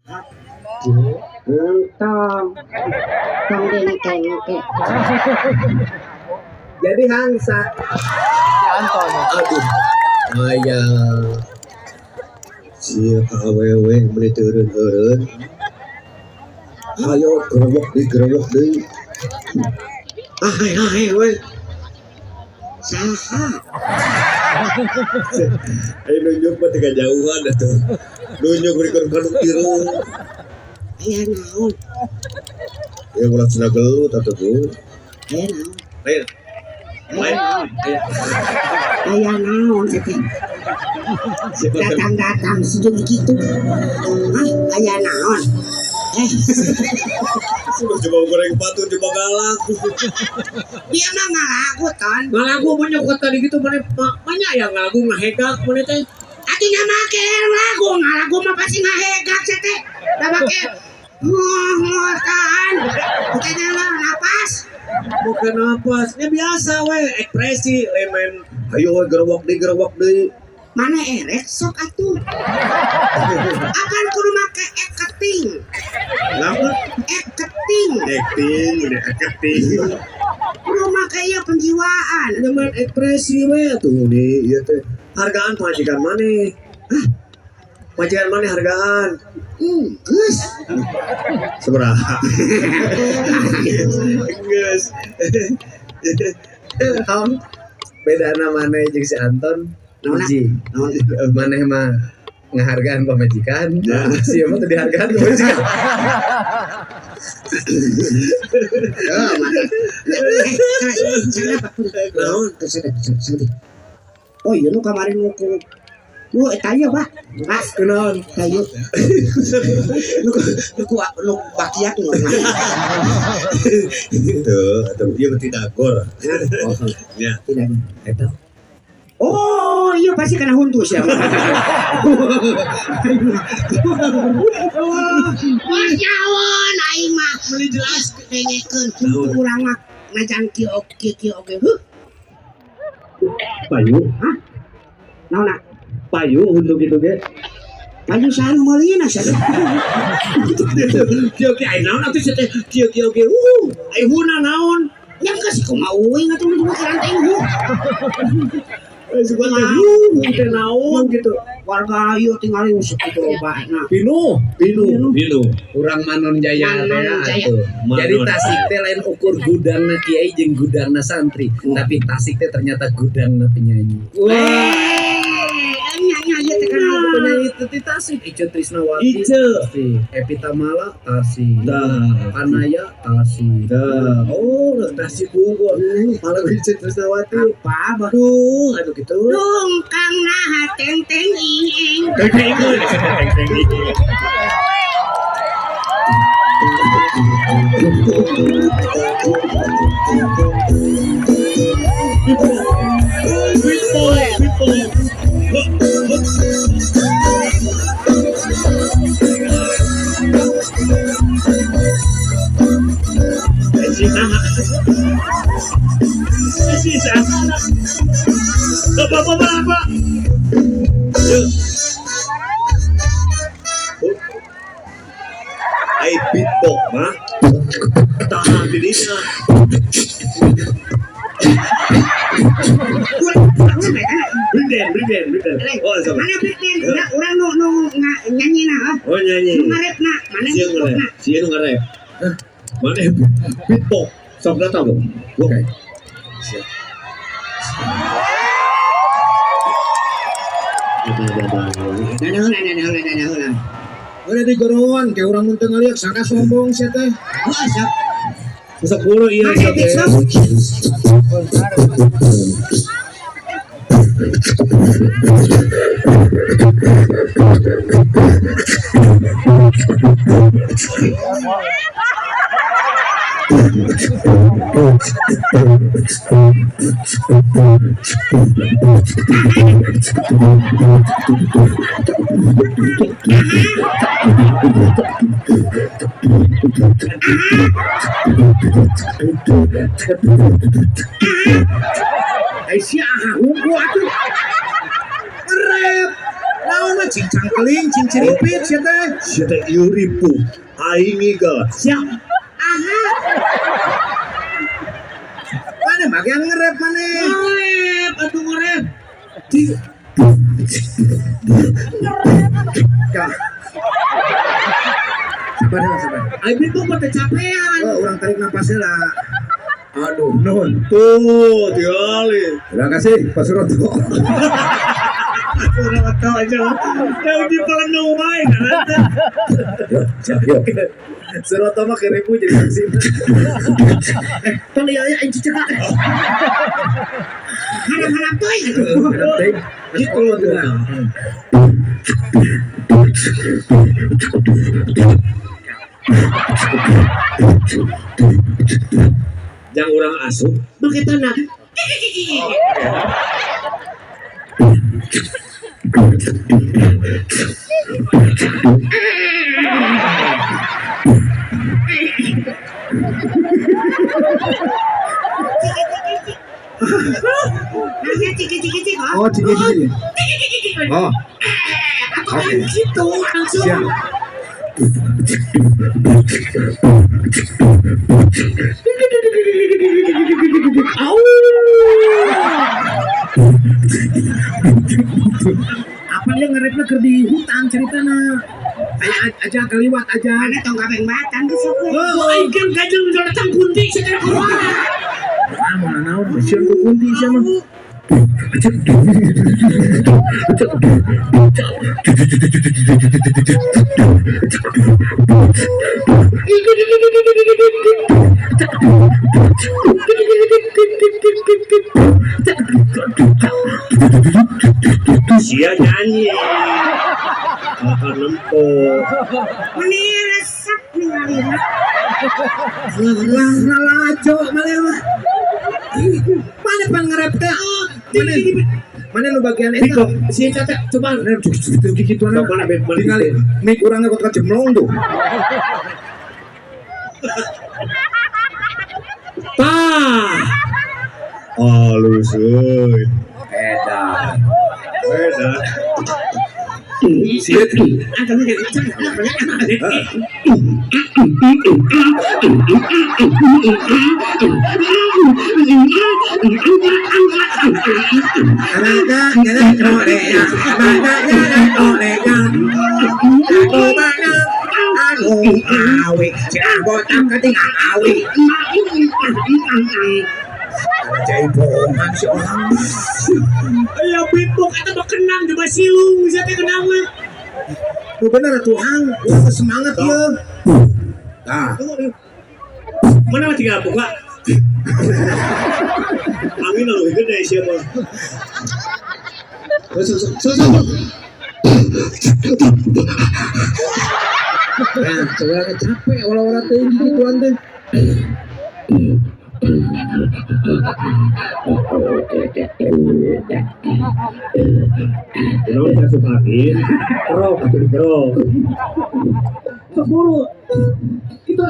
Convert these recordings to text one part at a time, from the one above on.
Tong, tong dengke. Jadi hangsa. Aduh, ayah. Siap awewe meuli teureun-eureun. Hayo gerobok deui. Hai we. Saha? Ayo nunjuk mah teu jauhan atuh. Nunjuk beureun kanu tiru. Aya naon? Ya ulah cenah gelut atuh tuh. Aya naon? Ayo. Aya naon teh? Datang-datang sejuk gitu. Hah? Aya naon? Sudah coba goreng patun coba galak. Dia mah ngalagu ton. Ngalagu menyokot tadi gitu mana yang ngalagu ngahegak mana teh. Atunya make lagu ngalagu mah pasti ngahegak teh. Da make ngotan. Bukan napas. Bukan napasnya biasa we ekspresi lemen. Ayo we gerowok deui. Mana erek sok atuh. Akan kudu make eketing. Kenapa? Eketing. Acting. Kudu make ieu penjiwaan. Lemen ekspresi we tuh nih ieu teh. Hargaan majikan maneh. Majikan maneh hargaan. Geus. Sabaraha? Geus. Tom, beda namanya jeung si Anton. Uji, maneh mah ngahargaan pamajikan, sieu mah teu dihargaan pamajikan. Oh iya nu kemarin nguku. Lu eta ieu bah. Mas kenaon kayu. Nu bakiak nu. Tuh, atuh ieu mah tidak gor. Ya, Tidak. eta. Oh iya pasti kena huntus ya. Mas jawon aing mah meuli jelas dengekeun urang mah najan kieu oge. Payu, Hah? Naonna? payu untuk gitu ge. Payu saha nu meulina sia. Kieu ge aya naon atuh teh? Kieu ge. Ai huna naon? Yang kasih kumaha uing atuh nu kiran teh. Suka teh naon gitu. Warga ayu tinggal usuk itu lobana. Pinu. Urang Manon Jaya Manon Jaya. atuh. Manon. Jadi Tasik teh lain ukur gudangna kiai jeung gudangna santri, tapi Tasik teh ternyata gudangna penyanyi. Nyanyi aja teh kana Penyanyi itu di Tasik, Ice Trisnawati, Ice. Tasik. Epi Tamala, Tasik. Dah. Anaya, Tasik. Dah. Oh, nasi bubur. Malah bisa Trisnawati. apa? Aduh, gitu. Dungkang nah teng ing. Apa? Ai beatbox mah tahan dirinya. Bring them. Oh, sama. Mana bikin? Ya urang nu nyanyi na. Oh, nyanyi. Nu ngarepna, mana beatboxna? Sieun ngarep. Mana beatbox? Sok datang dong. Oke. Siap. Nah. Ada di gorowan, kayak orang muntah ngeliat sangka sombong sih teh. Masa? 10 iya Mana beatbox? Ai sia hungku atuh. Rep. naon mah cing cangkeling cing ciripit sia teh. Sia teh ieu ripuh. Aing ngigel. Siap. Aha. Mana mah yang ngerep mana? Ngerep, atuh ngerep. Ya. Sabar. Aing itu mah kecapean. Oh, orang tarik napasnya lah. Aduh, nuhun. Tuh, tinggali. Terima kasih, Pak Suroto. Sudah tahu aja. Yang di pelendung main kan. Yuk. Suroto mah kirimu jadi vaksin. Tong ieu aing cicak. Harap-harap teuing atuh. Gitu loh tuh. Yang orang asup. Begitu nah. Ciki-ciki. Oh, ciki-ciki. Oh. Aku kan gitu langsung. Siap. Au. Apa dia ngerepnya keur di hutan ceritana? Aja keliwat aja. Mana tong kabeng batan geus sok. Oh, Aing kan gajeng datang kunti secara keluar. Ah, mana naon mesin ku kunti sia mah. Sia nyanyi. Akan lempok. Meni resep ningalina. Lah ngalajo mana mah. Mana pan ngerep teh? Mana nu bagian eta? Piko, si Caca coba. Gitu-gituan. Tinggal mik urang kok kajemlong tuh. Tah. Halus euy. Edan. Siet. Akan jadi Aya pituk eta mah kenang coba silung sia teh kenang mah. Bener Tuhan, semangat ya. Nah, Mana mah tinggal buka. Angin lu gede sia mah. nah, sebenarnya capek olah-olah teh gituan teh. Kalau masuk angin, kerok atau dikerok. keburu. Gitu.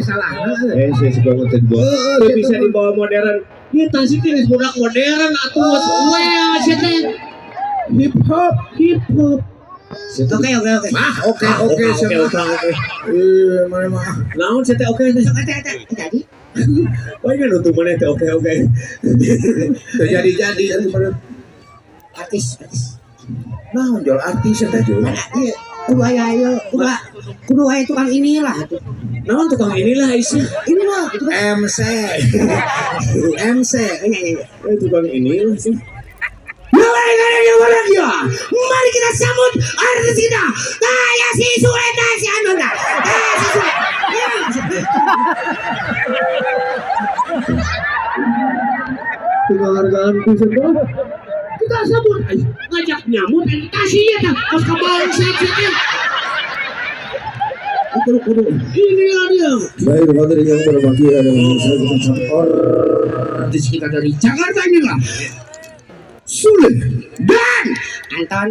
Salah. Saya suka ngonten gua. Bisa dibawa modern. Ieu tasik teh budak modern atuh geus well sia teh. Hip hop. Oke. Oke, siapa? Mana mah. Naon sia teh oke teh. Jadi Wah kan untuk mana teh oke. Jadi artis. nah jual artis eta jual. Iya, kudu aya tukang inilah. Naon tukang inilah isi. Ini mah MC. Tukang inilah sih. Mari kita sambut artis kita. Kaya si Suleta si Ananda. Si Suleta. Penghargaan ku sedap. Kita sabun ngajak nyamut kasihnya dah pas kebangsat ya. Kudu ini dia. Baik, materi yang berbagi ada di sekitar dari Jakarta inilah. Sule Dan Anton.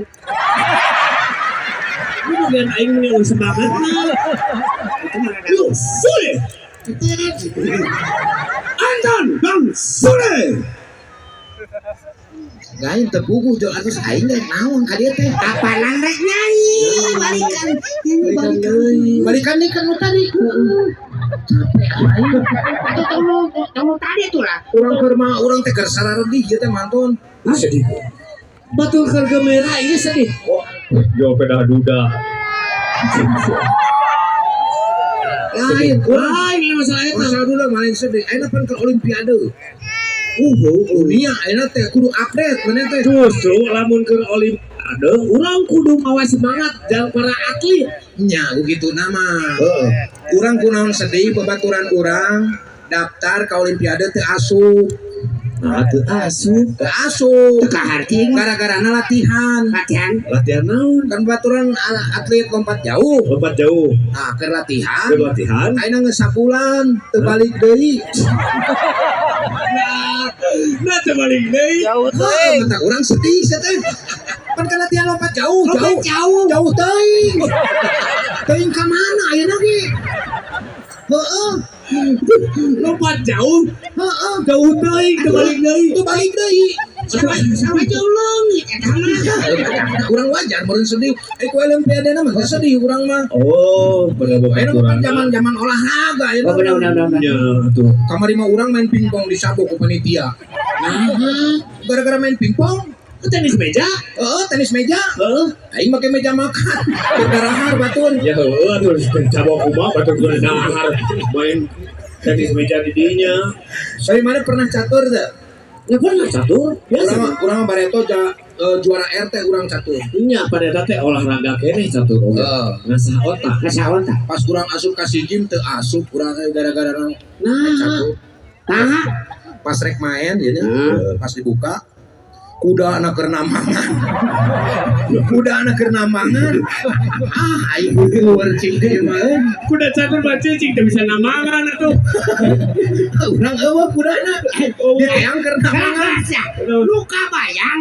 Lu biar aing yang semangat. Lu Sule. Anton dan Sule. Gain tepugu jeung atus aing teh naon ka dieu teh? Apaan rek nyanyi? Balikan. Nyanyi balikan nih kan tadi. Capek aing. Tahu tadi tuh lah. Urang keur mah urang teh keur sarareuh ieu teh mantun. Sedih. Batul harga merah ini sedih. Yo pedah duda. Lain, Lain masalah itu. masalah dulu main sedih. Ayeuna pan ke olimpiade. Dunia ayeuna teh kudu update mana teh. Justru lamun ke olimpiade, urang kudu mawa semangat jeung para atlet. Nya begitu nama. Urang kunaon sedih babaturan urang daftar ke olimpiade teu asup. Nah, teu asup. Teu asup. Teka harting. Gara-garana latihan. Latihan naon? Kan baturan atlet lompat jauh. Lompat jauh. Nah, keur latihan. Keur latihan. Ayeuna geus sabulan teu balik deui. Nah, terbalik deui. Mata urang sedih teh. Pan ka latihan lompat jauh, jauh teuing. Teuing ka mana ayeuna ge? Heeh. Lompat jauh. Heeh. Jauh teuing kebalik deui. Teu balik deui. Sama jauh leungit eta mah. Urang wajar meureun sedih. Ku olimpiade mah teu sedih urang mah. Oh, bener-bener Ayeuna kan zaman olahraga ayeuna. Benar. Ya, tuh. Kamari mah urang main pingpong di sabuk ku panitia. Gara-gara main pingpong, Tenis meja. tenis meja. Aing make meja makan. Darahar batur. Ya, tuh cabok kumaha batur geus dahar main tenis meja di dinya. Saya mana pernah catur teh? Ya pernah catur. Urang bareto juara RT urang catur. Nya pada teh olahraga keneh catur. Ngasah otak. Pas urang asup ka si gym teu asup urang gara-gara Nah, catur. tah. Pas rek main ya pas dibuka kuda anak keur namangan. Aing luar cing deui mah. Kuda catur baca cing teu bisa namangan atuh. Urang eueuh kudana. Diayang keur namangan. Lu kabayang?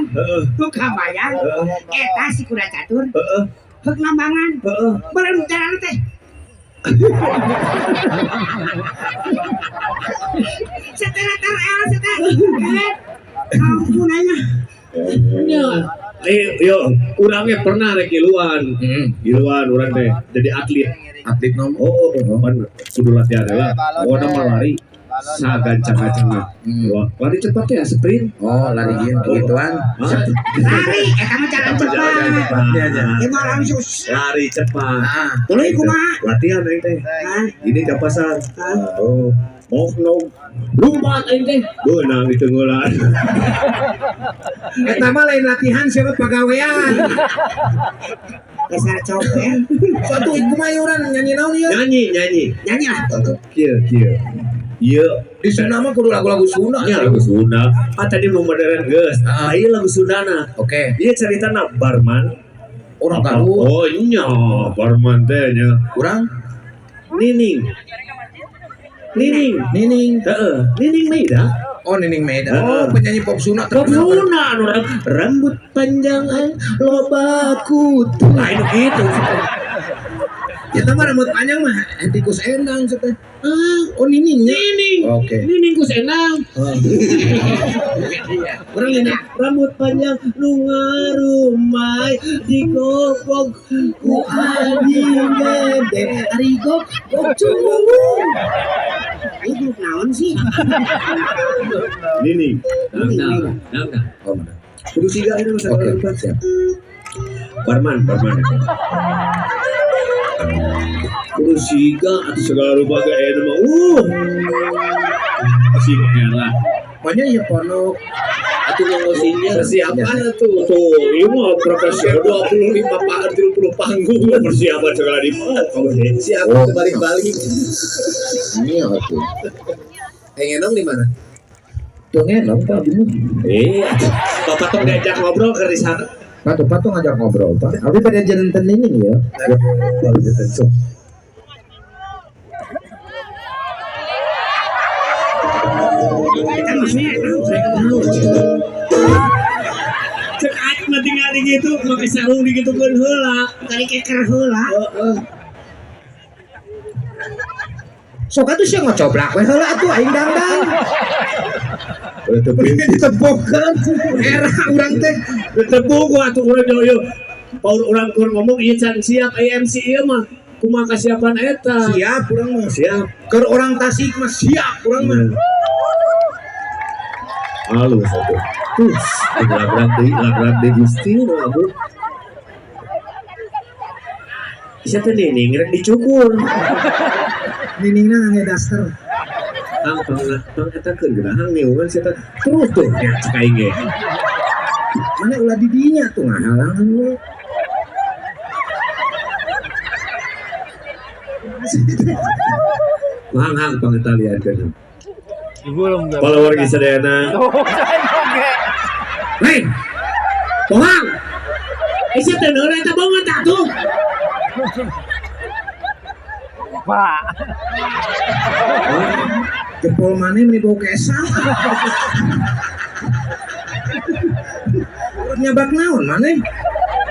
Eta si kuda catur. Heuk nambangan. Bareng jalan teh. Setelah ampun aja. Yo, urangnya pernah rek iluan. Iluan urang teh jadi atlet. Atlet nom. Oh, pan kudu latihan lah. Oh, nama lari. Sagancang-gancangna. Lari cepat ya, sprint. Oh, lari gituan. Lari, eta mah jalan cepat. Emang langsung. Lari cepat. Tuluy kumaha? Latihan aing teh. Ini ka pasar. Oh, mau lumpat aing teh. Beunang itu ngulan. Eta mah lain latihan siapa pagawean. Dasar copet. Suatu kumayuran nyanyi naon ieu? Nyanyi. Nyanyi lah. Kieu. Ieu Di Sunda mah kudu lagu-lagu Sunda. nya lagu Sunda. Tadi nu modern geus. Ieu lagu Sundana. Oke. Ieu caritana barman. Orang galuh. Oh nya, barman teh nya. Urang Nining. Heeh, Nining Maida. Oh, Nining Maida. Oh, penyanyi pop Sunda terkenal. Rambut panjang loba kutu. Lain gitu. Kita mah rambut panjang mah tikus endang teh. Oh, Niningnya. Oke. Nining ku senang. Urang ini Rambut panjang nu ngarumai digopok ku adi gede. ari gok cunggung. Itu naon sih? Nining. Nah. Oh, benar. Kudu siga ini masalah Oke. tempat ya. Barman. Kudu siga atau segala rupa gak enak mah. Siga lah. Pokoknya ya ponok. Atuh ngosinya persiapan atuh. Tuh, ini mah profesional 25 pak 30 panggung persiapan segala di mana. Kamu siap balik-balik. Ini apa tuh? Engenong di mana? Tuh ngelong Pak Bimo. Bapak tong diajak ngobrol ke di sana. Patu ngajak ngobrol Pak. Abi pada jalan ini ya. Baru jalan sok. Kan maksudnya saya kenal. Cek aja mah tinggal di gitu, make sarung di gitu keun heula. Kali keker heula. Sok atuh sia ngocoblak we heula atuh aing dangdang. Tapi Ditepokkeun era urang teh. tepuk atuh urang yo. Paur urang keur ngomong ieu can siap MC ieu mah. Kumaha kasiapan eta? Siap urang mah. Siap. Keur orang Tasik mah siap urang mah. Halo satu. Lagrak di Gusti aku. Bisa teh nih ngerek dicukur. Niningna ngage daster. Tang eta keur gerahang niungan sia terus tuh ya cek aing ge. Mana ulah di dinya tuh ngahalangan we. Hang pang eta lihatkeun. Kalau warga sadayana. Hei. Pohang. Isi teh neura eta bangun tah tuh. Pak. Jempol mana meni bau kesang. Nyabak naon mana?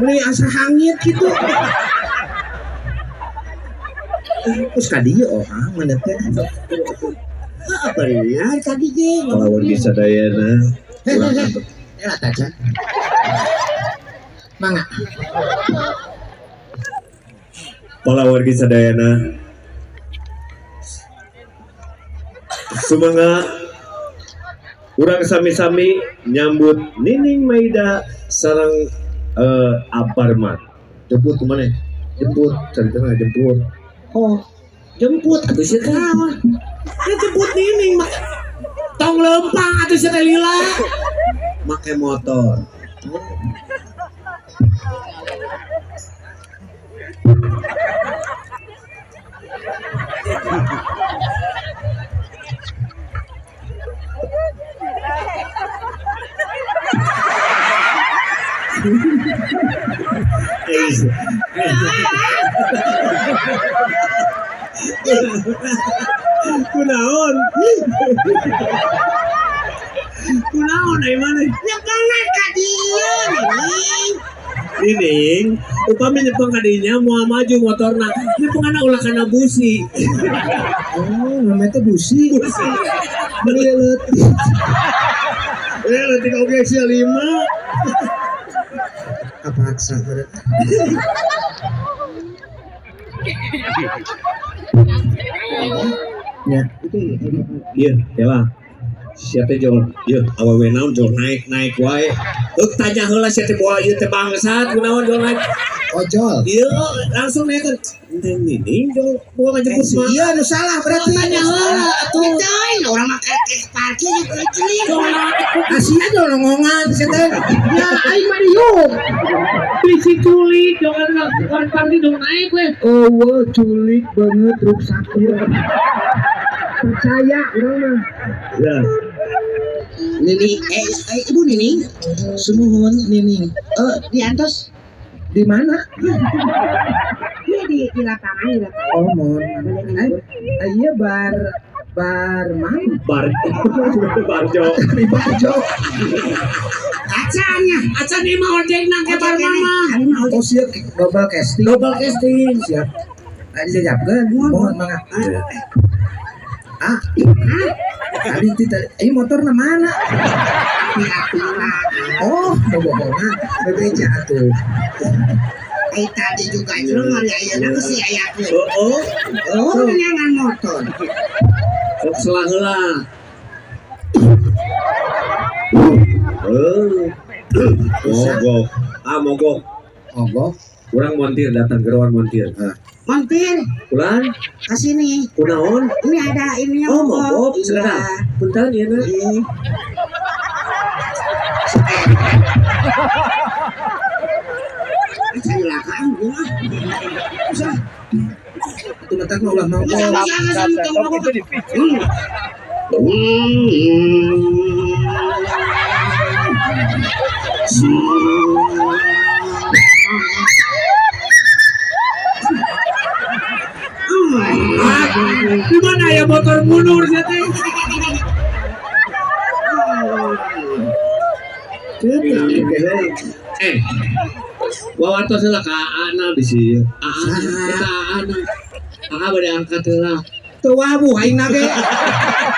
Meni asa hangit gitu. Terus kadieu mana teh? Apa ya tadi ge? Kalau warga sadayana. Ya taca. Mangga. Para warga sadayana. Semoga urang sami-sami nyambut Nining Maida sareng Aparman. Jemput kemana? Jemput, cari tengah jemput. Oh, jemput atuh sia teh. Ya jemput Nining mah. Tong lempang atuh sia teh lila. Make motor. Kunaon? Kunaon ai mana? Nyepangna ka dieu nih. Nining, upami nyepeng ka dinya moal maju motorna, nyepengana ulah kana busi. Oh, namanya teh busi. Meni leutik. Leutik oge sia 5. Kapaksa berat. Ya, itu Iya, telah. Sia teh jol, ieu awewe naon jol naik wae. Tanya heula sia teh bawa ieu teh bangsat kunaon jol naik. ojol. Ieu langsung naik kan. Nining jol bawa ngajemput mah. Iya, nu salah berarti. Tanya heula atuh. Teuing urang mah kakek parkir jeung kecil. Asia aja longongan sia teh. Ya aing mah diuk. Bisi culik jangan parkir dong naik we. Oh, wah, culik banget truk sakit. Percaya urang mah. Ya. Nining, ibu Nining, Sumuhun Nining. diantos Di mana? di lapangan. Oh, mon. Iya bar mana? Bar barjo. Di Barjo. Acannya, acan ini mah ojek nang ke bar mama. Oh, siap global casting. Global casting. Siap. Dijawabkeun. Mohon mangga. Tadi ini motorna mana? Oh, bohongan. Bebeja atuh. Tadi juga itu ngari ayeuna geus si ayatnya. Oh, Nyangan motor. sok salah heula. Mogok. Mogok. Mogok. Kurang montir datang gerowan montir. Mampir Pulang, ke sini. kunaon? Ini ada ininya Oh, mogok. Sekarang. Punten ya na. Silakan gua. Bisa. Itu mentak mah ulah mogok. Bisa. Itu di Di mana ya motor mundur sih teh? Wawartos lah ka anak di sini. Kita anak. Bade angkat lah. Teu wawu aing na ge.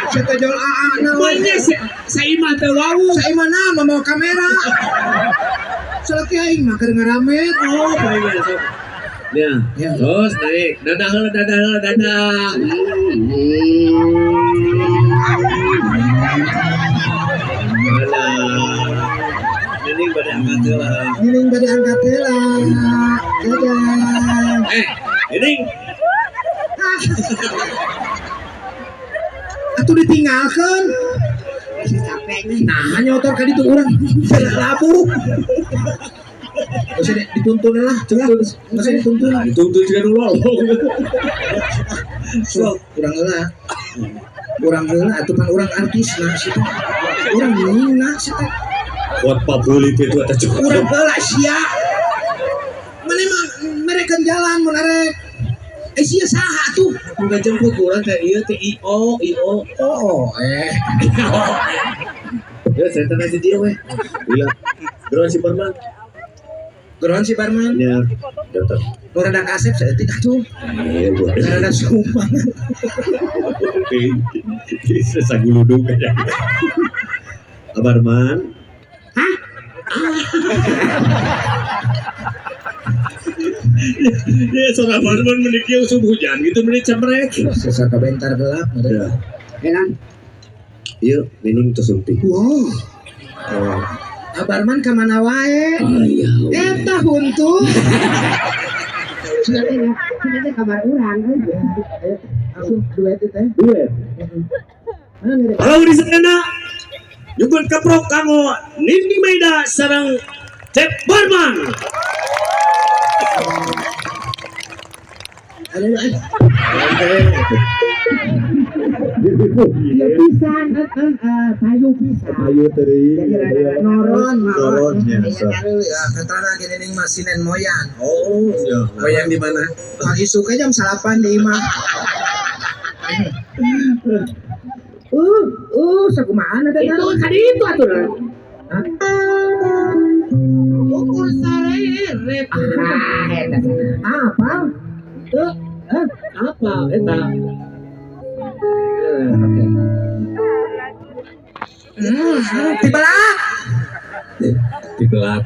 Saya jual aana we. Banyak saya imah teu wawu. Saya mana mau kamera. Salaki aing mah keur ngaramet. Oh, baik. Ya, terus naik. Dadah. Nining bade angkat lah. Nining bade angkat lah. Dadah. Nining. Atuh ditinggalkeun. Nah, nyotor ka ditu urang. Labu. Masih dituntun lah, masih dituntun. Dituntun juga dulu. Kurang heula atuh kan urang artis nah situ. Urang ningna situ. Buat pabulit itu ada cukup. Urang heula sia. Mana mah mereka jalan menarek. Sia saha tuh? Bukan jemput urang teh ieu teh IO. Ya saya tanya si dia weh. Iya. Geron si Barman. Geron si Barman. Ya. Datang. Nu rada kasep saya teh atuh. Iya gua. Rada sumpah. Bisa saguludung kayaknya. Barman. Hah? Ya soalnya Barman meniknya usum hujan gitu menit cemrek. Sesaka bentar gelap. Ya. Enak. Iya, Nining tersumpi. Wow. Barman ke mana wae? Eta huntu. Sudah kabar urang aja. Langsung duet itu teh. Duet. Kalau di sana nyugun kaprok kamu Nining Maida sareng Cep Barman. Dia pisan, payu pisan. Ayo teri. Noron. Ya. Katana gini ning masinen moyan. Oh, ya. Moyan di mana? Pagi suka jam 8 di imah. Sakumaha ada itu kali itu aturan. Ukur sarere. Apa? Apa eta? Oke. Tibelah. Dibelat.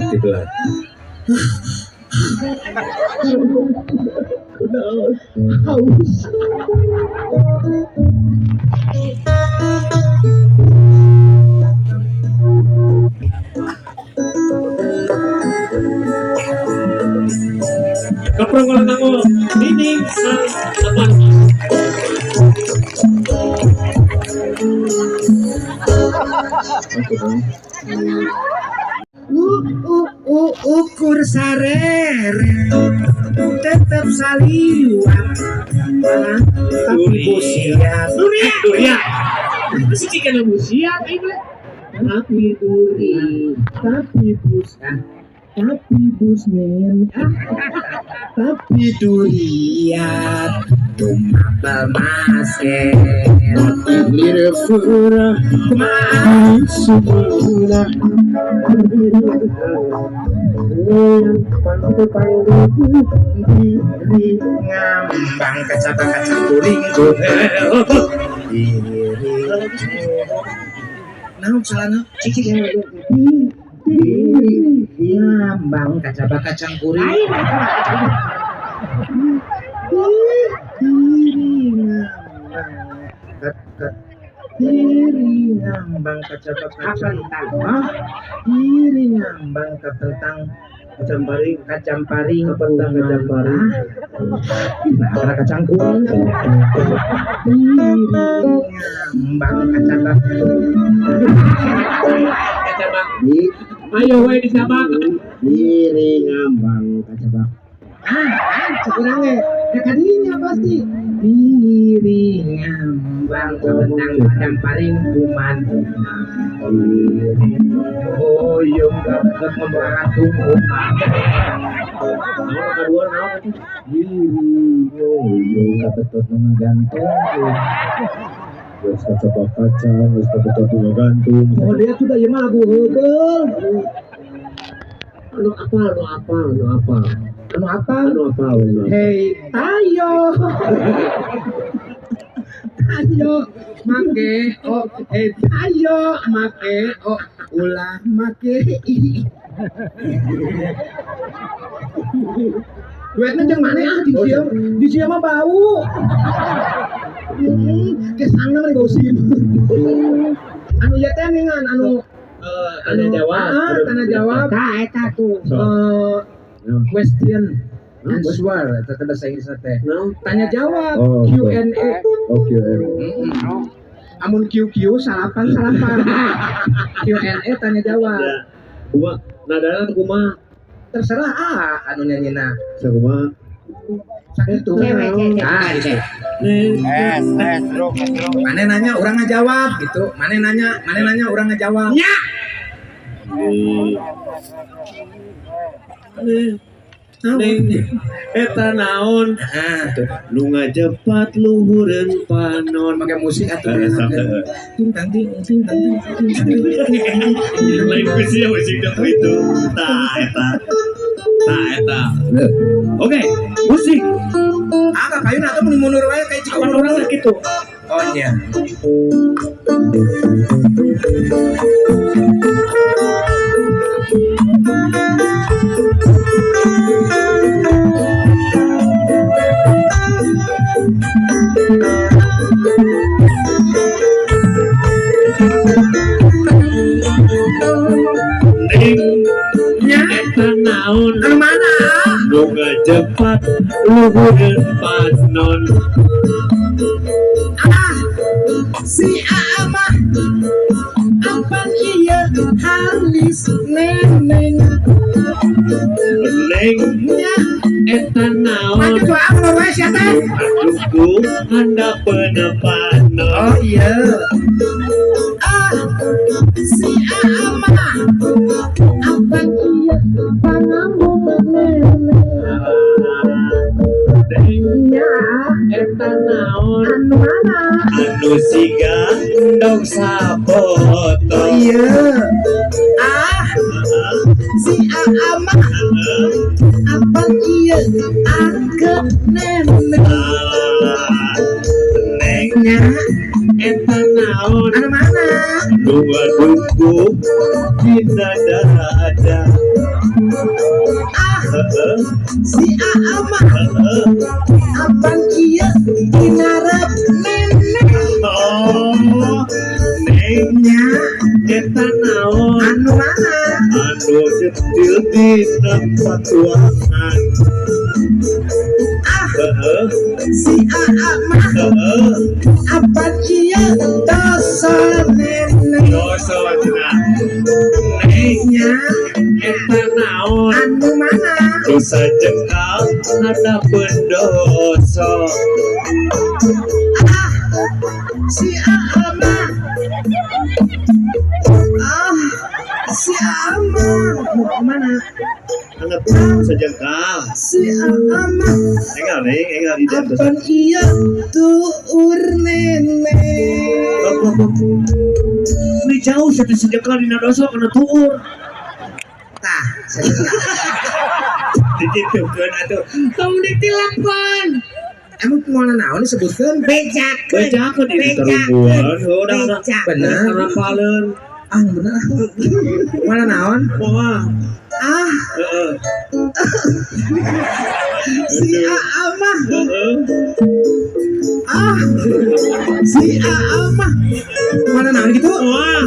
Haus. Kaprong kalau kamu Nining sama Ukur sarer tetap saliwat tapi busiat Duria. Si Cika na busiat tapi duri tapi busnya tapi durian tumapel masih lirik fura masukura di ngambang kacang kuring nah salahnya cicik ngambang kacang kuring kiri ngambang kacang kiri ngambang kentang kacang paring kentang nah kacang kuring kiri ngambang kacang ayo wae disabak. kiri ngambang kacang sekurangnya kadinya pasti kiri diri ngambang kabentang padang paring kuman oyong kabetut membantung kuman Kedua naon? diri oyong kabetut ngagantung Geus kacoba kacang, geus kabetut ngagantung. oh dia tuh ya mah lagu heugel Anu apa? hei tayo make oh hei tayo make oh ulah make i duetnya jeung mana di dia mah bau kesana mah bau sim anu ya teh ningan anu Tanya jawab. tanya jawab eta tuh question answer eta teh bahasa Inggris teh tanya jawab Oh, Q&A oke amun QQ salapan Q&A tanya jawab Ya. Kumaha? Nadana kumaha? terserah anu nyanyina sakumaha sakitu itu mana nanya orang ngajawab gitu mana nanya orang ngajawab nya Eta naon? tuh Nu ngajepat luhureun panon. pakai musik atuh ting tang ting Lain kusia musik dong itu. Eta. Oke, musik. ka kayun atuh mun mundur wae kayak cik Awan orang gitu. oh nya Eta naon? anu mana Nu ngajepat luhureun panon. si ama apa iya halis neneng Neng nya eta naon? maju tuh aku wae siapa Aduhku handapeun panon. oh iya si ama apa iya pangambung neneng nya Eta naon? anu mana Anu siga endog saboto. iya si ama apa iya angke neneng Neng nya eta naon? anu mana Dua duku kita ada. si ama apa iya dinarap neneng Oh, neng nya eta naon? anu mana Anu setil di tempat ruangan. si ama apa iya dosa neneng Dosa wajna. Neng nya eta naon? anu mana Dosa jengkal ada pendosa. si ama si ama mau kemana Anak dosa jengkal. si ama Enggak di dalam dosa. apa iya tuur neneng Ini jauh satu sejengkal di dosa kena tuur. tah Dititipkeun atuh. kamu ditilapan emang kemana naon disebutkan bejakeun Bejakeun di terungguan. Udah. bener Rapaleun. bener mana naon Moal. Heeh. si ama Heeh. si ama mana naon gitu Moal.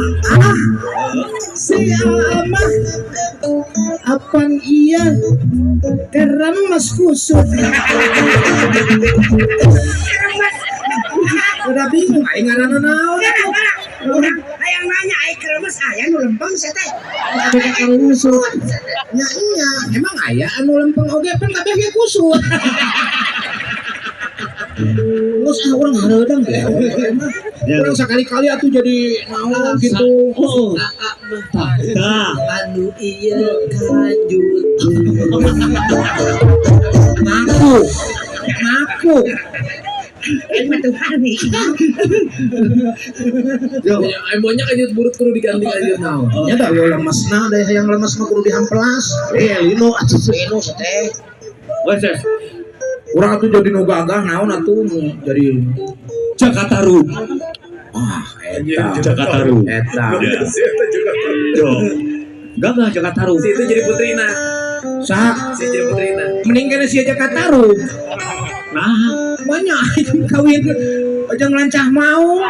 si ama apang iya keremes kusut udah bingung aing ngaranna naon Orang hayang nanya ai kremes aya nu lempeng saya teh. kang kusut nya iya emang aya anu lempeng oge pan kabeh ge kusut nggak usah orang hareudang ya. Orang sekali-kali atuh jadi naon gitu. Nah, anu iya kanjut. Ngaku. Ini tuh hari. yo, emonya kanjut burut kudu diganti kanjut naon. Ya dah lemesna deh yang lemes mah kudu dihamplas. Lino atuh lino teh. Wes, Urang atuh jadi nu gagah naon atuh jadi Jakataru. eta. Jakataru. Eta. Yo. Gagah Jakataru. Si itu jadi putrina. Sa Si jadi putrina. mending kana sia Jakataru. Nah, Banyak itu kawin aja ngelancah mau.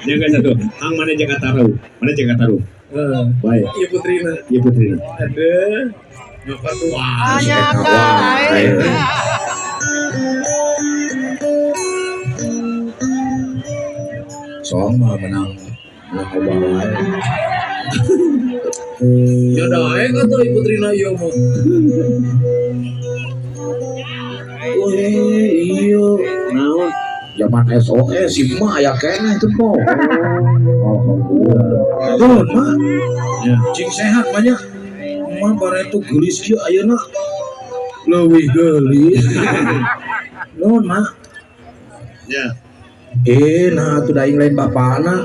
jaga satu. Ang mana Jakataru? Mana Jakataru? Baik. Iya putrina. Iya putri. Ada. Nyokap tuh. Sama menang. Ya dah, kan tuh putrina iya mau. Iya. Naon? Zaman SOS si mah aya keneh teu po. Tuh, mah. Ya. Cing sehat banyak. Mah bare tu geulis kieu ayeuna. Leuwih geulis. Nuhun, mah. Ya. Nah atuh daing lain bapana.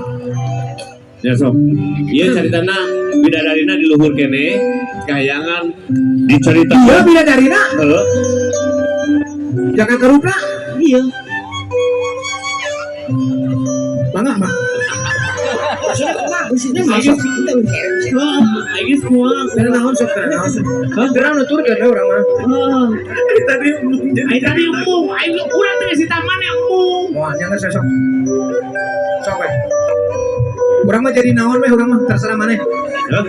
Ya sob. Iya caritana bidadarina di luhur kene kayangan diceritakeun. Iya bidadarina. Heeh. Jakarta Rupna. Iya. Mangga, mah. Bagusnya masuk. Lagi semua. Dari naon sok dari naon. Hah, berang nutur kan urang mah. tadi Ai tadi umum, ai urang teh si taman yang umum. Moal nya geus sok. Sok we. Urang mah jadi naon we urang mah terserah maneh. Hah?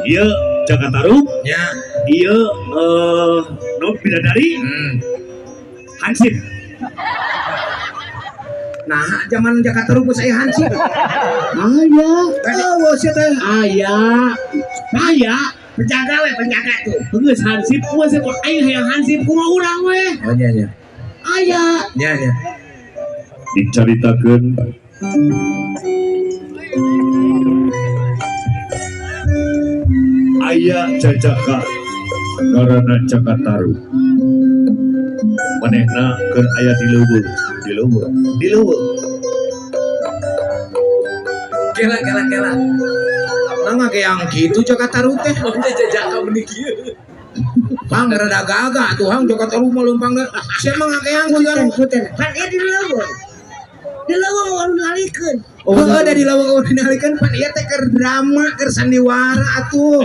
Iya Jakataru. Nya. Iya no bidadari. Hansip. Nah, zaman Jakarta Rumput saya hansip. Aya. Oh, sia teh. Aya. penjaga tuh. Geus hansip kumaha sih kok aing hayang hansip kumaha urang we. Oh, nya nya. Aya. Nya nya. Diceritakeun aya jajaka karena Jakataru manehna keur aya di leuweung Kela. Nang ge yang gitu Jakarta Rumput teh. Udah jajaka benih kieu. Bang rada gagah tuh hang Jakarta Rumput leumpang teh. Sia mah ngakeang ku kan. Kan dia di leuweung. Di leuweung mau ngalikeun. Oh, ada di lawang ordinalikeun pan ieu teh keur drama, keur sandiwara atuh.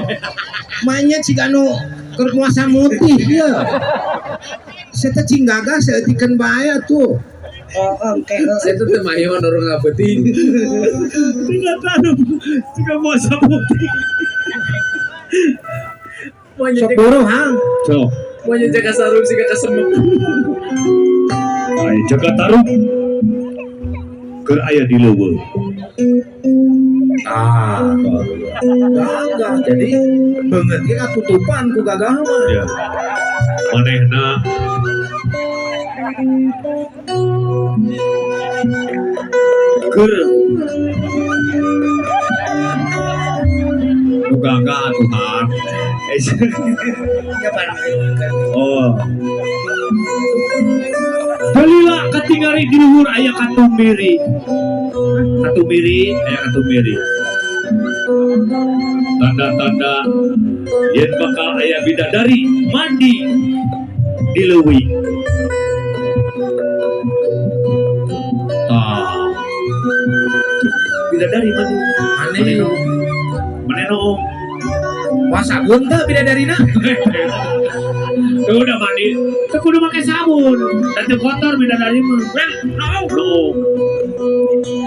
Manya ciga nu keur kuasa mutih ieu. Sia teh cing gagah saeutikeun bae atuh. Oh, oke. saya tuh temayon orang ngapeting tidak tahu jika mau sabuti Sok buru hang. so Mau jaga sarung sih kakak semut. ai Jakataru keur aya di leuweung Gagah jadi beungeut ge katutupan ku gagah mah. ya manehna keur gagah atuhan oh Dalila katingali di luhur aya katumbiri tanda-tanda yen bakal aya bidadari mandi di leuwih bidadari mandi maneh no Wah sabun teh bidadarina. tuh udah mandi tuh kudu pakai sabun dan teu kotor bidadari mah no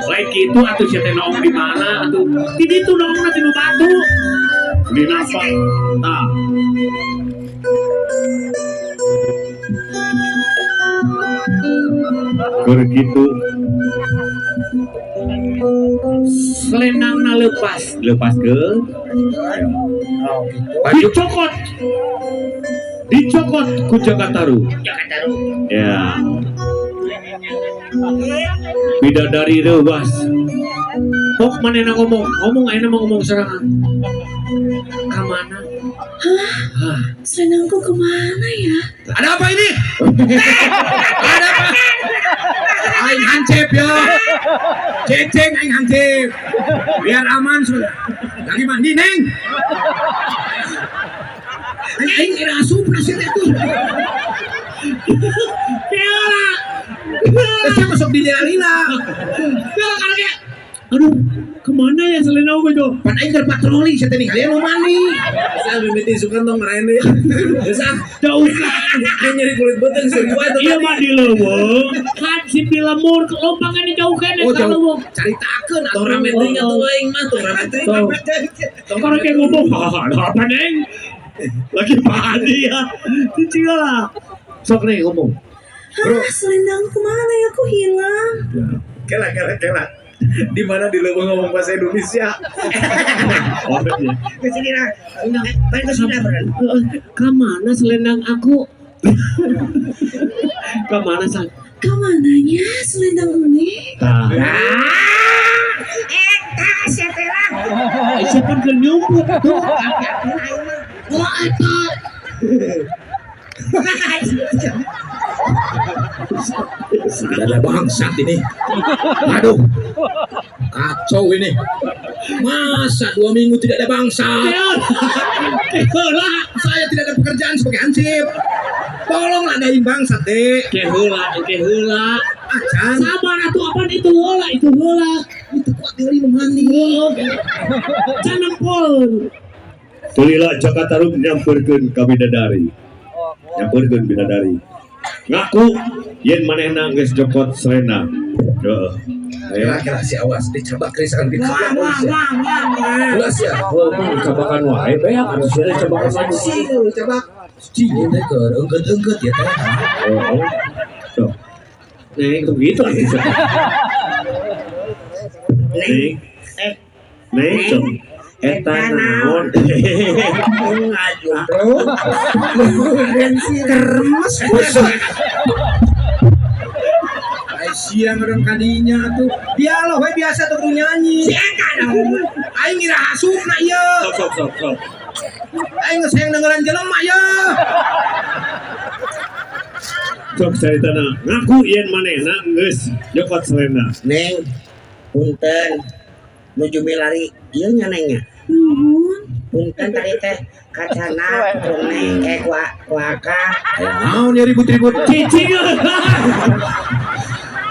lain gitu atuh sia teh naong di mana atuh di ditu naongna di nu batu di napa tah keur kitu selendangna lepas ke baju cokot dicokot ku Jakataru. Jakataru. Ya. Bidadari rewas. Pok manehna ngomong ayeuna mah ngomong serangan. Ka mana? Hah? Selendangku kemana ya? Ada apa ini? Ada apa? Aing hancip ya. Ceceng aing hancip. Biar aman sudah. Lagi mandi neng. Aing kira asup nasi itu. Piala. Saya masuk di Jalila. Piala kan kayak aduh, kemana ya selendang gue tuh? Pan aing berpatroli saya tadi kalian mau mandi. Saya mimiti suka tong ngerene. Bisa. Jauh lah. Dia nyari kulit beteng sesuai tuh. Iya mah di leuweung. Kan si pilemur lompangan di jauh kene Oh ka jauh. leuweung. Caritakeun Tong rame teh nya tuh aing mah tong rame teh. Kalau kayak ngomong, ada apa neng? Lagi mandi ya. Cicing lah. Sok nih ngomong. Hah, selendangku kemana ya? Aku hilang. Kela. Di mana di leuweung ngomong bahasa Indonesia. Oh iya. Ke sini lah. Balik ke sini beneran. Kemana selendang aku? Kemana sang? Kemananya selendang ini? Tah. Siapa lah? Siapa ke nyumput tuh? Wah, itu. Ada bangsat ini. Aduh. Kacau ini. Masa 2 minggu tidak ada bangsat? Keheula, Saya tidak ada pekerjaan sebagai hansip. Tolonglah adain bangsat, Dek. keheula. Acan. Sabar atuh apa itu heula, itu heula. Itu kuat dari memandi. Can nempel. Tulila Jakataru nyamperkeun ka bidadari. Nyamperkeun bidadari. Ngaku yen manehna geus jokot selendang. Heeh. Kira-kira si awas dicoba krisan di Wah. Jelas ya. Oh, cabakan wae beak anu sudah cabakan saksi. Coba. Cing teh ke engkeut ya teh. Oh. Tuh. Neng tuh gitu lagi. Neng tuh. Eta naon? Kermes busuk. Siang orang kadinya tuh dialog we biasa tuh nyanyi. Aing ngira hasupna ieu. Sok. Aing geus hayang dengeran jelema ya. Sok caritana. Ngaku yen manehna geus jokot selendang. Neng, punten nuju milari ieu nya nengnya. Nuhun. Punten tadi teh kacana kurang neng kuaka. Naon ya ribut-ribut. Cicing.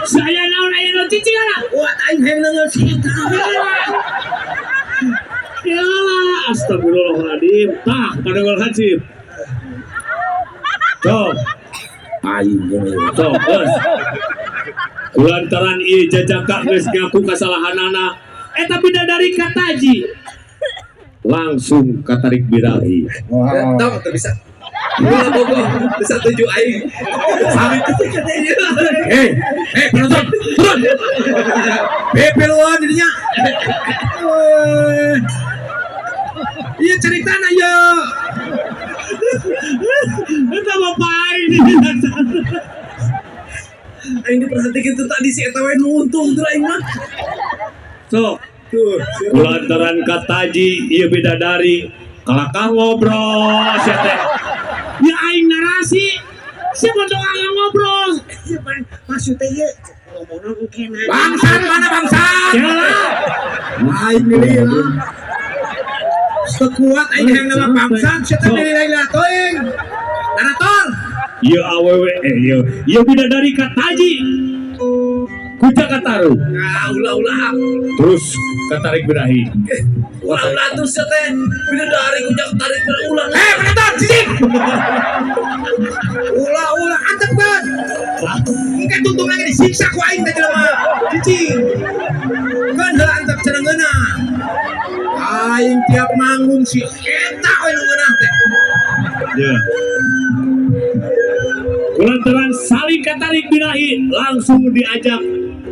Saya naon aya nu cicing ala. Wah aing hayang denger cerita. Yalah, astagfirullahaladzim. Tah, pada gol hansip. Sok, Aing sok, bos. Kulantaran ieu jajaka geus ngaku kasalahanana. Eta bidadari kataji. Langsung katarik birahi. Tong teu bisa. Bola bogo bisa tuju aing. Sampai ketika dia. Penonton, turun. Bebeluan jadinya. Iya ceritana ya. Eta bapak ini. Aing diperhatikan tuh tadi si eta we nu untung tuh aing mah. Sok, Tuh. kulantaran kataji ieu bidadari kalakah ngobrol sia teh. Ya aing narasi. Siapa doa ngobrol? Maksudnya ieu ngomongna kena. Bangsat mana bangsat? Jalan. Aing nilila. Sekuat aing yang nama bangsat, saya nilila toing. Narator. Ieu awewe ieu bidadari kataji. Ku Jakataru. Ulah. Terus katarik birahi. Ulah tuh sia teh bidadari ku jak tarik berulang. Penonton, cicing. Ulah, antep banget. Engke tuntung lagi disiksa ku aing teh jelema. Cicing. Kan heula antep cenengeuna. Aing tiap manggung si eta we nu ngeunah teh. Ya. Kulantaran saling katarik birahi langsung diajak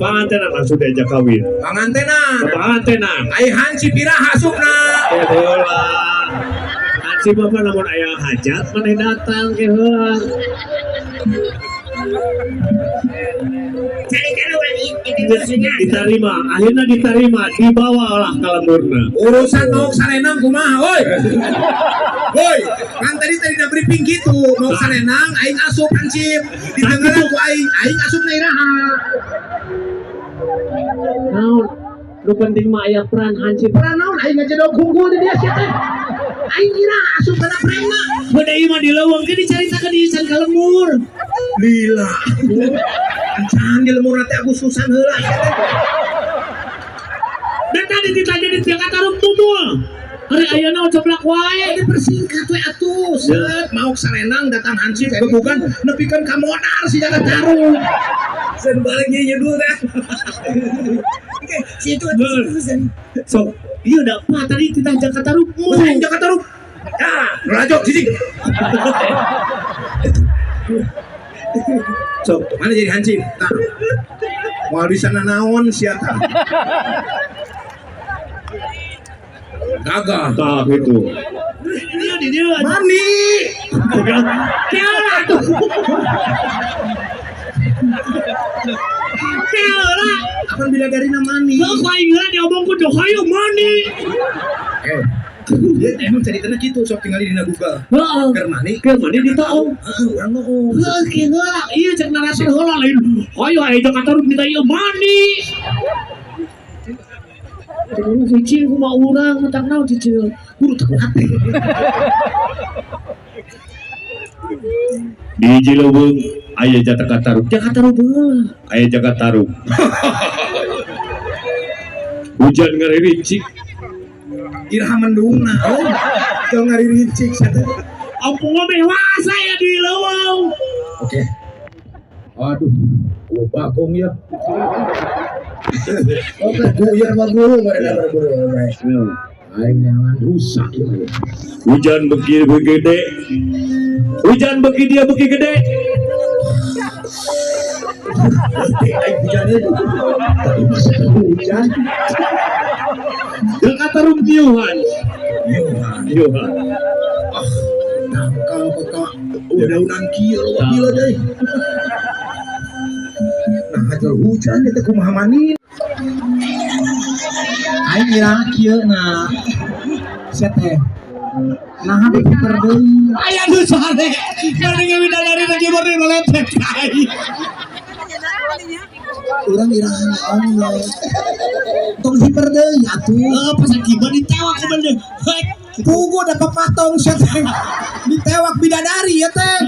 pangantenan, langsung diajak kawin. Pangantenan. Pangantenan. Ai hanci pira hasupna. Heula. Si bapak namun ayah hajat mana datang ke heula. Cari kan orang itu maksudnya. Diterima, akhirnya diterima, dibawalah ke lemurna. Urusan mau salenang kumaha oi. Woi, kan tadi da briefing gitu, mau salenang aing asup hansip. Di tengah ku aing asup na iraha. Naon? Lu penting mah aya peran hansip. Peran naon aing ngajedog hungkul di dia sia teh. Aing kira asup kana prema. Beda ieu mah di leuweung ke dicaritakeun di isan ka lemur. Lila. Can di lemur teh Agustusan heula sia teh. Dan tadi ditanya di Jakarta Rum tumul. Hari ayeuna coblak wae. Dipersingkat we atuh. Set mau salenang datang hansip bebukan nepikeun ka modar si Jakarta Rum. Sen balik nya dulu dah. Si itu terusan. So, iya udah apa tadi kita Jakarta Rum. Musain Jakarta Rum. Ah, rajo sising. So, mana jadi hansip? Tah. Moal di sana naon sia tah. Gagah. Tah itu. Dia Mani. Kela tuh. Kela. Akan bidadari na mani. Kau kaingan diomong ku dohayo mani. Dia emang ceritanya gitu, sok tinggal di Google. Heeh. Keur mani. Keur mani ditahu. Heeh, urang mau. Heeh, kira ieu cek narasi heula lain. Hayu aya Jakarta Rum minta ieu mani. Terus cicing kumaha urang mentak naon cicing. Guru teu hati. Di Cileuweung aya Jakarta Rum. Jakarta Rum heula. Aya Jakarta Rum. Hujan ngaririncik. Iraha mendungna. Teu ngaririncik sia teh. Ampun mewah saya di Leuweung. Oke. Aduh, gua bagong ya. Oke, guyar mah guru, mereka berburu. Aing jangan rusak ini. Hujan beki gede. Hujan beki dia beki gede. Aing hujannya tapi masih hujan. Jakarta Rum tiuhan. Tiuhan. Nangkal kota udah kieu lo gila deh. Nah, hajar hujan eta kumaha mani. Aing ngira kieu na. Sia teh. Nah, hade pinter deui. Aya nu sare. Mending bidadari lagi beri melepet kai. Urang iraha Allah. Tong hiper deui atuh. Pas akibat ditewak ku bener. Pugu ada pepatong sia teh. Ditewak bidadari ya teh.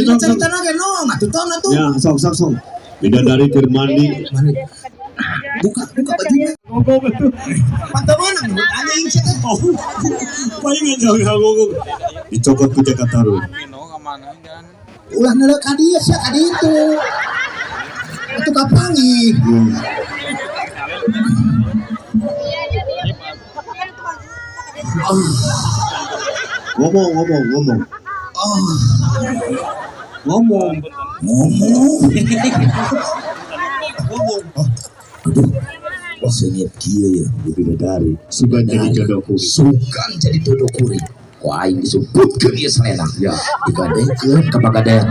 Itu ceritana ge nong atuh tong atuh. Ya, sok. Bidadari keur mandi. Mani. Buka bajunya. Ngomong atuh. Pantau mana menurut anjing sia teh. Paling enggak ngomong. Dicokot ku Jakarta Rum. Ulah neuleuh ka dieu sia ka ditu. Atuh kapangi. Ngomong. Oh, Ngomong. Aduh. Wah senyap kieu ya bidadari. Sugan jadi jodoh kuring. Sugan jadi jodoh kuring. Wah aing disebutkeun ieu salenang. Ya, digadekeun ka pagadean.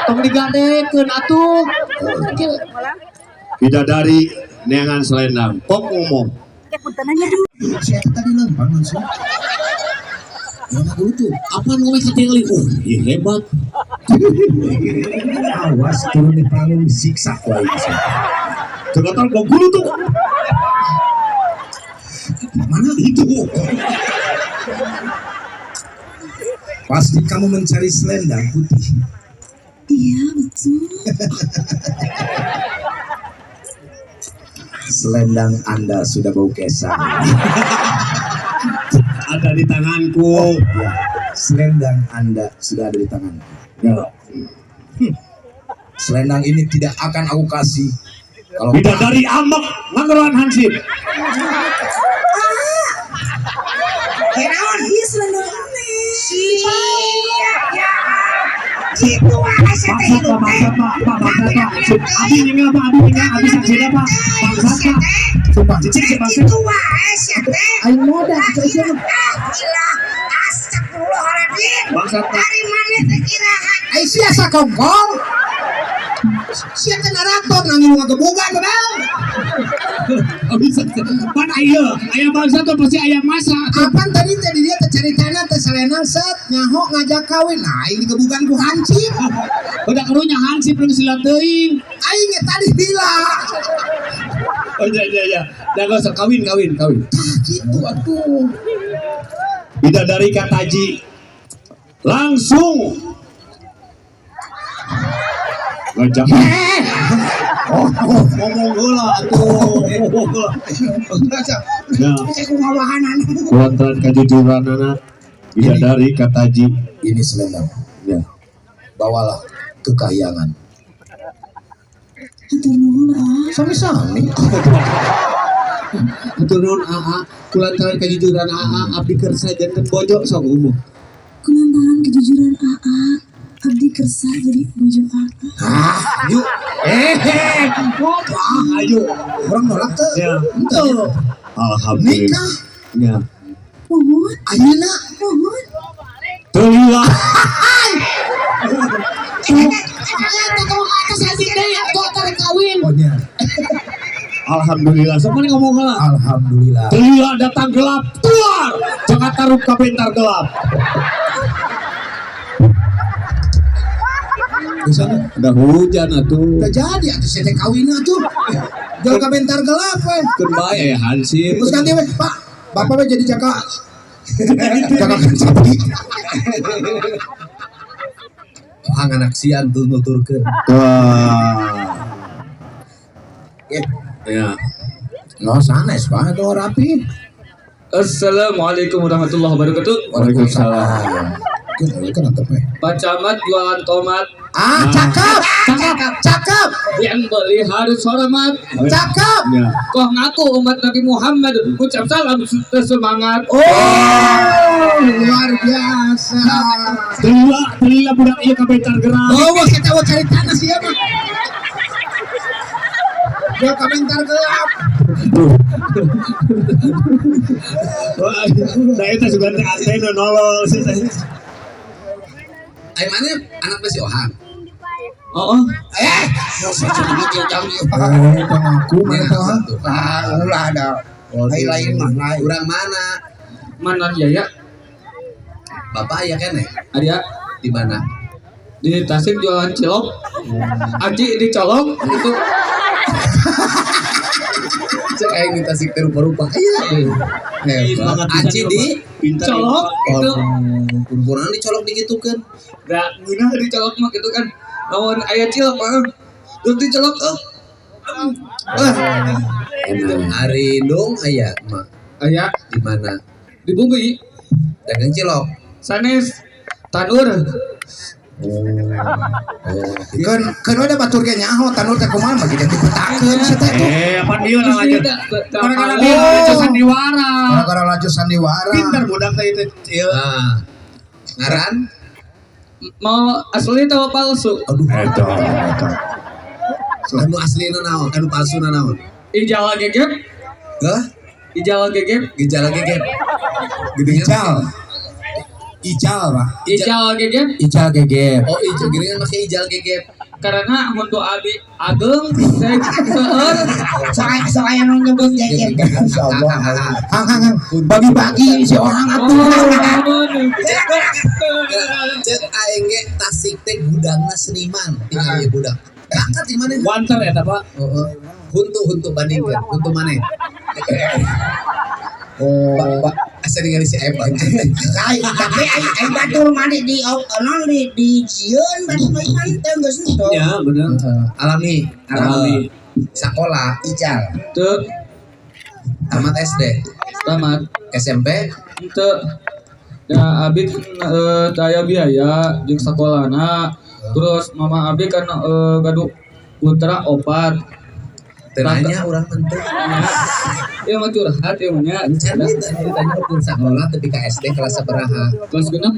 Tong digadekeun atuh. Bidadari neangan selendang. Pok ngomong. Siapa tadi lempang langsung? Yang dulu tuh. Apa ngomong ketinggalan? Oh, iya hebat. Awas turun di panggung siksa ku aing. Ternyata kok guru tuh. Mana itu? Pasti kamu mencari selendang putih. Iya betul. Selendang Anda sudah bau kesang. Ada di tanganku. Ya, selendang Anda sudah ada di tanganku. Ya. Selendang ini tidak akan aku kasih. Kalau Bidadari ambek nganggeruan hansip. Kenaon ieu selendang ini? Sia. Gitu asa teh hidup teh. Pak. Abi ninggal Pak, abi saksina Pak. Bangsat Pak. Sumpah cicing si bangsat. Itu wae sia teh. Ayo moda itu sih. Gila. Astagfirullahaladzim. Bangsat Pak. Dari mana teh kirahan? Ai sia sakongkong. Sia teh narator nanging ngagebugan bener. Abi saksina. Pan aya bangsat tuh pasti aya masa. Kapan tadi dia teh caritana teh salenang set nyaho ngajak kawin. Nah, ini gebugan ku hancip. Udah karunya hansip belum silat teuing. Aing ge tadi bilang. Oh iya. Jangan usah kawin. Gitu atuh. Bidadari Kataji langsung ngajak. Ngomong heula atuh. Ya, Cek wawahanan. kuantan kejujuran anak Bidadari Kataji. Ini selendang. Ya. Bawalah kekahyangan. Hatur nuhun ah. Sami-sami. Turun AA, kulantaran kejujuran AA, abdi kersa jangan bojok sok umum. Kulantaran kejujuran AA, abdi kersa jadi bojo AA. Yuk. Ayo. Orang nolak tuh. Ya. Tuh. Alhamdulillah. Nikah. Ya. Mohon, Ayeuna. mohon. Tulilah. Alhamdulillah. Siapa nih ngomong lah? Alhamdulillah. Tulilah datang gelap. Keluar. Jakarta Ruka Bentar gelap. Di sana Udah hujan atuh. udah jadi atuh saya teh kawin atuh. Jual ka bentar gelap we. Kan bae ya Hansip. Terus ganti we, Pak. Bapak we jadi jaka. Jaka sapi. Angan aksian tuh nuturkeun. Wah. Ya. No sanes Pak, itu rapi. Assalamualaikum warahmatullahi wabarakatuh. Waalaikumsalam. Kan antep we. Pak Camat jualan tomat, Cakep. Cakep. yang beli harus hormat. Cakep. Ya. Kok ngaku umat Nabi Muhammad, ucap salam semangat. Oh, luar biasa. Tulilah budak ieu ka Bentar gerak. Oh, wah kita mau cari tanah siapa? Jual ka bentar gelap. Wah, nah itu juga teh nolol sih teh. Ayo mana anak masih Ohan? Oh, Yo saya jam aku mana tahu? Ulah ada. Lain mah lain. Urang mana? mana dia ya? Bapak ya kan Ada di mana? di Tasik jualan cilok. Aji dicolok itu. Cek aing minta sik rupa-rupa. Iya. Aci di Colok itu. kurang dicolok digitukeun. Gak guna dicolok mah gitu kan. Lawan aya cilok mah. Terus dicolok Hari dong aya mah aya di mana? di Bumi. Dagang cilok. Sanes tanur. Kan ada batur ge nyaho tanur teh kumaha bagi teh dipetakeun sia teh. Apa dia lah aja. Kadang-kadang dia aja sandiwara. Gara-gara laju sandiwara. Pintar budak teh itu. Ieu. Nah. Ngaran? Mau asli atau palsu? Aduh. Anu aslina naon? Anu palsuna naon? Ijal gegep. Hah? Ijal gegep. Gejala gegep. Ijal. Ijal, Pak. Ijal gegep. Ijal gegep. Oh, ijal geuningan make ijal gegep. Karena untuk abi ageng saya seueur. Saya nu nyebut gegep. Insyaallah. Hang. Bagi-bagi si orang atuh. Cek aing ge Tasik teh gudangna seniman. Tinggal ieu budak. Angkat di mana? Wanter ya Pak. Heeh. Huntu bandingkeun. Huntu maneh. Oh, asa ningali si Eba. Tapi ai batur mandi di non di sieun batur mah teh geus ento. Ya, benar. Alami. Sekolah ijal. Tuh Tamat SD, tamat. SMP, Itu ya abi daya biaya jeung sakolana. Terus mama abi kan gaduh putra opat. tenanya orang mentu. Ya mah curhat ya nya. Cari ditanya pun sekolah tapi ke SD kelas sabaraha. Kelas genep